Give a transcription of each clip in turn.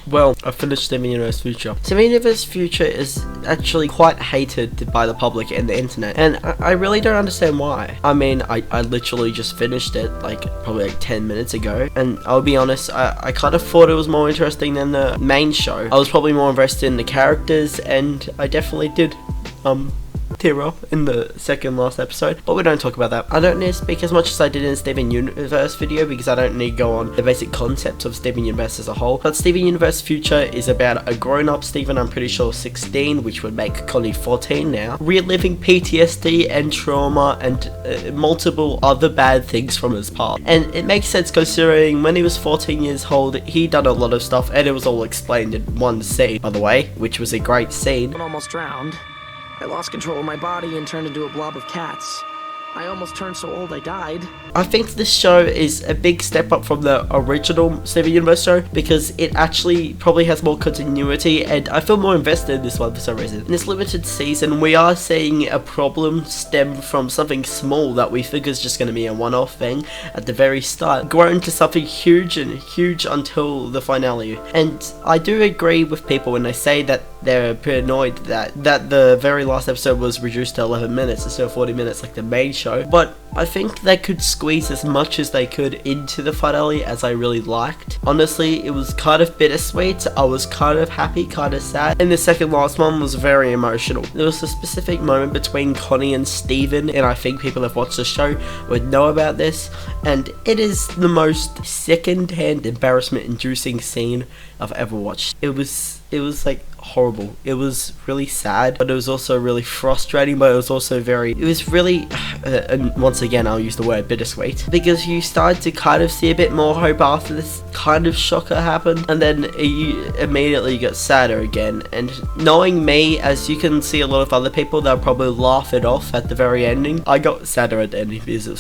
Well, I finished Steven Universe Future. Steven Universe Future is actually quite hated by the public and the internet, and I really don't understand why. I mean, I literally just finished it like probably like 10 minutes ago, and I'll be honest, I kind of thought it was more interesting than the main show. I was probably more invested in the characters, and I definitely did tear up in the second last episode, but we don't talk about that. I don't need to speak as much as I did in the Steven Universe video because I don't need to go on the basic concepts of Steven Universe as a whole. But Steven Universe Future is about a grown-up Steven, I'm pretty sure 16, which would make Connie 14 now, reliving PTSD and trauma and multiple other bad things from his past. And it makes sense considering when he was 14 years old, he done a lot of stuff, and it was all explained in one scene, by the way, which was a great scene. I'm almost drowned. I lost control of my body and turned into a blob of cats. I almost turned so old I died. I think this show is a big step up from the original Steven Universe show because it actually probably has more continuity, and I feel more invested in this one for some reason. In this limited season, we are seeing a problem stem from something small that we think is just going to be a one-off thing at the very start, grow into something huge and huge until the finale. And I do agree with people when they say that they're a bit annoyed that the very last episode was reduced to 11 minutes instead of 40 minutes like the main show, but I think they could squeeze as much as they could into the finale as I really liked. Honestly, it was kind of bittersweet. I was kind of happy, kind of sad, and the second last one was very emotional. There was a specific moment between Connie and Steven, and I think people have watched the show would know about this, and it is the most second-hand embarrassment-inducing scene I've ever watched. It was like horrible. It was really sad, but it was also really frustrating, but it was really and once again I'll use the word bittersweet, because you started to kind of see a bit more hope after this kind of shocker happened, and then you immediately got sadder again. And knowing me, as you can see a lot of other people, they'll probably laugh it off at the very ending. I got sadder at the ending because it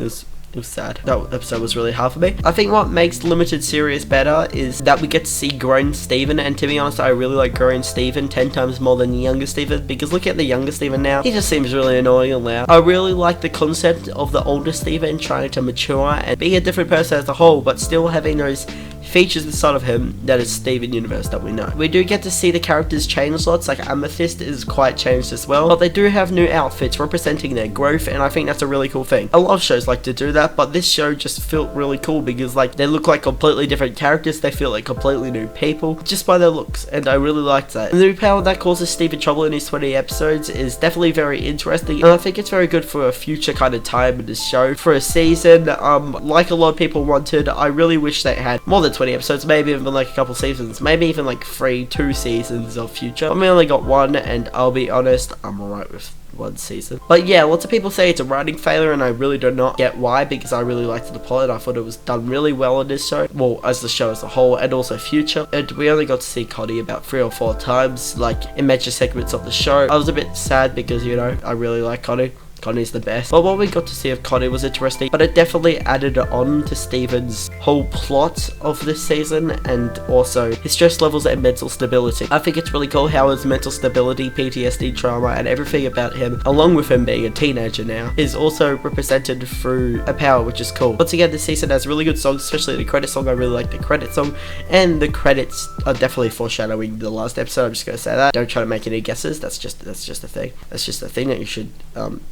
was sad. That episode was really hard for me. I think what makes the limited series better is that we get to see grown Steven, and to be honest, I really like grown Steven 10 times more than the younger Steven, because look at the younger Steven now. He just seems really annoying and loud. I really like the concept of the older Steven trying to mature and be a different person as a whole, but still having those features inside of him that is Steven Universe that we know. We do get to see the characters change lots, like Amethyst is quite changed as well, but they do have new outfits representing their growth, and I think that's a really cool thing. A lot of shows like to do that, but this show just felt really cool because like they look like completely different characters, they feel like completely new people just by their looks, and I really liked that. And the new power that causes Steven trouble in his 20 episodes is definitely very interesting, and I think it's very good for a future kind of time in this show. For a season, like a lot of people wanted, I really wish they had more than 20 episodes, maybe even like a couple seasons, maybe even like 2 seasons of Future. But we only got one, and I'll be honest, I'm alright with one season. But yeah, lots of people say it's a writing failure, and I really do not get why, because I really liked the plot. I thought it was done really well in this show, well, as the show as a whole, and also Future. And we only got to see Connie about 3 or 4 times, like in major segments of the show. I was a bit sad because, you know, I really like Connie. Connie's the best. But what we got to see of Connie was interesting, but it definitely added on to Steven's whole plot of this season, and also his stress levels and mental stability. I think it's really cool how his mental stability, PTSD, trauma, and everything about him, along with him being a teenager now, is also represented through a power, which is cool. Once again, this season has really good songs, especially the credit song. I really like the credit song, and the credits are definitely foreshadowing the last episode. I'm just gonna say that. Don't try to make any guesses. That's just a thing. That's just a thing that you should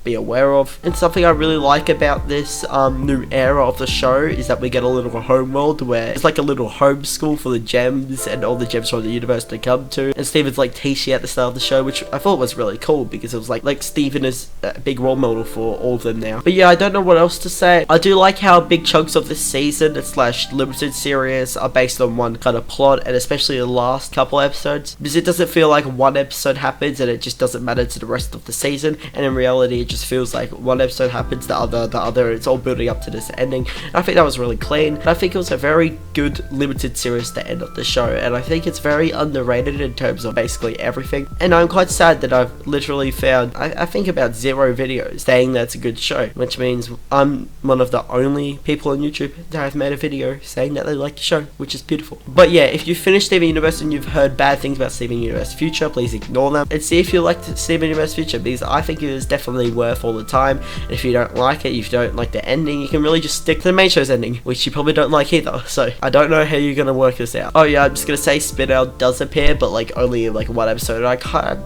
be aware of. And something I really like about this new era of the show is that we get a little home world where it's like a little home school for the gems and all the gems from the universe to come to, and Steven's like teaching at the start of the show, which I thought was really cool because it was like Steven is a big role model for all of them now. But yeah, I don't know what else to say. I do like how big chunks of this season / limited series are based on one kind of plot, and especially the last couple episodes, because it doesn't feel like one episode happens and it just doesn't matter to the rest of the season, and in reality it just feels like one episode happens, the other, it's all building up to this ending. And I think that was really clean, and I think it was a very good limited series to end of the show, and I think it's very underrated in terms of basically everything. And I'm quite sad that I've literally found, I think about 0 videos saying that's a good show, which means I'm one of the only people on YouTube that have made a video saying that they like the show, which is beautiful. But yeah, if you finished Steven Universe and you've heard bad things about Steven Universe Future, please ignore them and see if you liked Steven Universe Future, because I think it is definitely worth stuff all the time, and if you don't like it, if you don't like the ending, you can really just stick to the main show's ending, which you probably don't like either. So I don't know how you're gonna work this out. Oh yeah, I'm just gonna say Spinel does appear, but like only in like one episode. I'm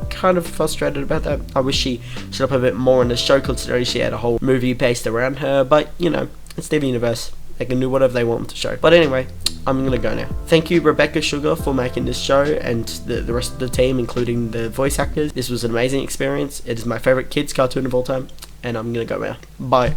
kind of frustrated about that. I wish she showed up a bit more in the show, considering she had a whole movie based around her, but you know, it's Steven Universe. They can do whatever they want with the show. But anyway, I'm gonna go now. Thank you, Rebecca Sugar, for making this show, and the rest of the team, including the voice actors. This was an amazing experience. It is my favorite kids cartoon of all time, and I'm gonna go now. Bye.